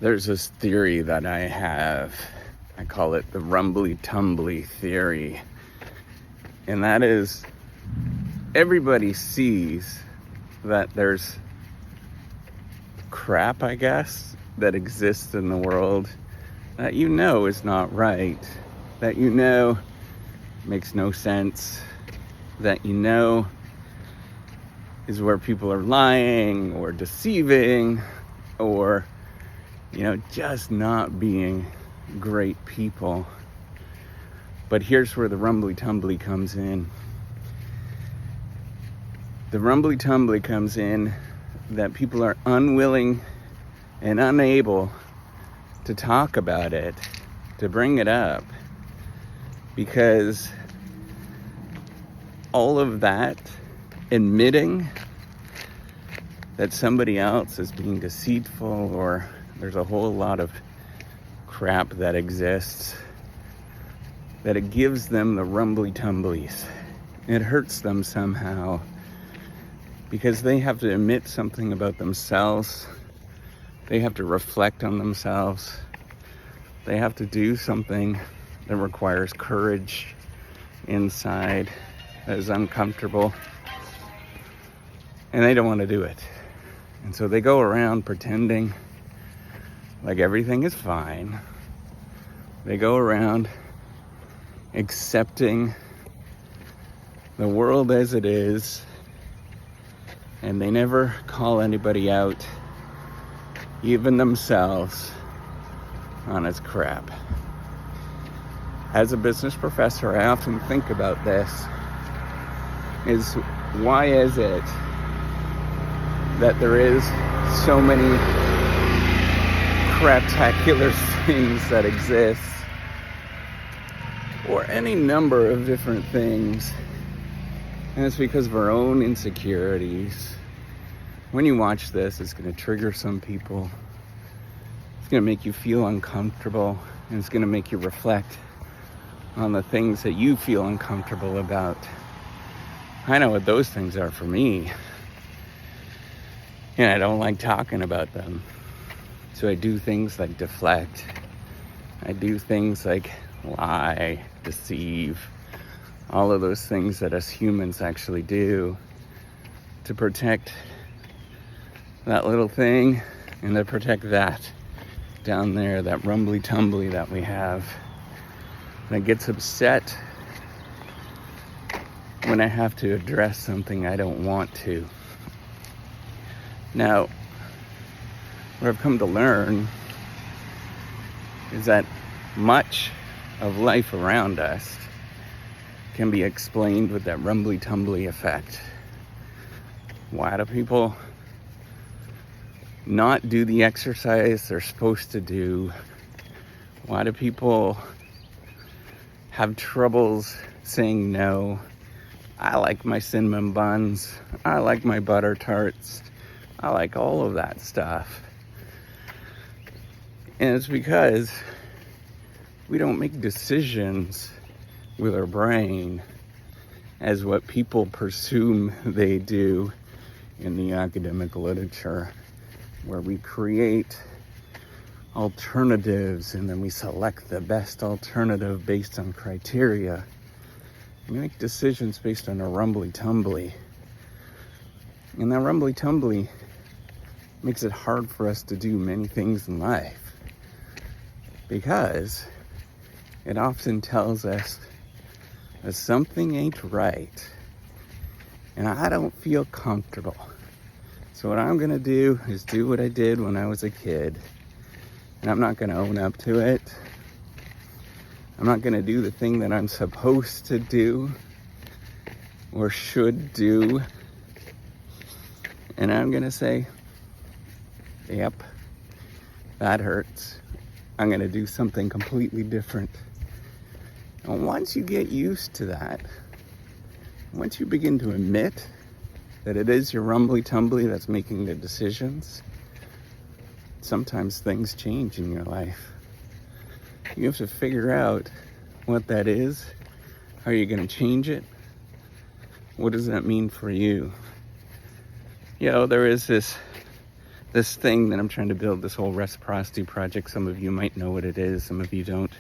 There's this theory that I have. I call it the Rumbly Tumbly theory. And that is, everybody sees that there's crap, I guess, that exists in the world that you know is not right, that you know makes no sense, that you know is where people are lying or deceiving or, just not being great people. But here's where the Rumbly Tumbly comes in. The Rumbly Tumbly comes in that people are unwilling and unable to talk about it, to bring it up, because all of that, admitting that somebody else is being deceitful or there's a whole lot of crap that exists, that it gives them the rumbly tumblies. It hurts them somehow because they have to admit something about themselves. They have to reflect on themselves. They have to do something that requires courage inside, that is uncomfortable. And they don't want to do it. And so they go around pretending like everything is fine. They go around accepting the world as it is, and they never call anybody out, even themselves, on its crap. As a business professor, I often think about this, is why is it that there is so many craptacular things that exist, or any number of different things, and it's because of our own insecurities. When you watch this, it's going to trigger some people. It's going to make you feel uncomfortable, and it's going to make you reflect on the things that you feel uncomfortable about. I know what those things are for me, and I don't like talking about them. So I do things like deflect. I do things like lie, deceive, all of those things that us humans actually do to protect that little thing and to protect that down there, that rumbly tumbly that we have, that gets upset when I have to address something I don't want to. Now, what I've come to learn is that much of life around us can be explained with that rumbly tumbly effect. Why do people not do the exercise they're supposed to do? Why do people have troubles saying no? I like my cinnamon buns. I like my butter tarts. I like all of that stuff. And it's because we don't make decisions with our brain as what people presume they do in the academic literature, where we create alternatives and then we select the best alternative based on criteria. We make decisions based on a rumbly tumbly. And that rumbly tumbly makes it hard for us to do many things in life, because it often tells us that something ain't right and I don't feel comfortable. So what I'm gonna do is do what I did when I was a kid, and I'm not gonna own up to it. I'm not gonna do the thing that I'm supposed to do or should do, and I'm gonna say, yep, that hurts. I'm going to do something completely different. And once you get used to that, once you begin to admit that it is your rumbly tumbly that's making the decisions, sometimes things change in your life. You have to figure out what that is. How are you going to change it? What does that mean for you? There is this this thing that I'm trying to build, this whole reciprocity project. Some of you might know what it is, some of you don't.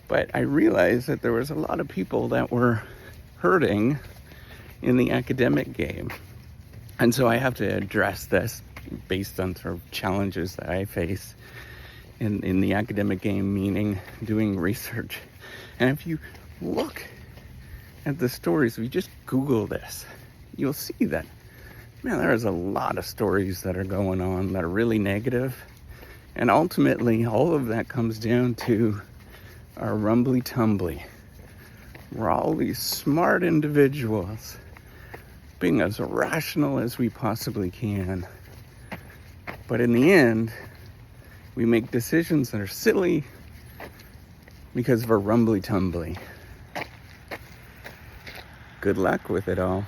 But I realized that there was a lot of people that were hurting in the academic game. And so I have to address this based on sort of challenges that I face in the academic game, meaning doing research. And if you look at the stories, if you just Google this, you'll see that, man, there's a lot of stories that are going on that are really negative. And ultimately, all of that comes down to our Rumbly Tumbly. We're all these smart individuals being as rational as we possibly can. But in the end, we make decisions that are silly because of our Rumbly Tumbly. Good luck with it all.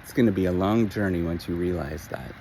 It's going to be a long journey once you realize that.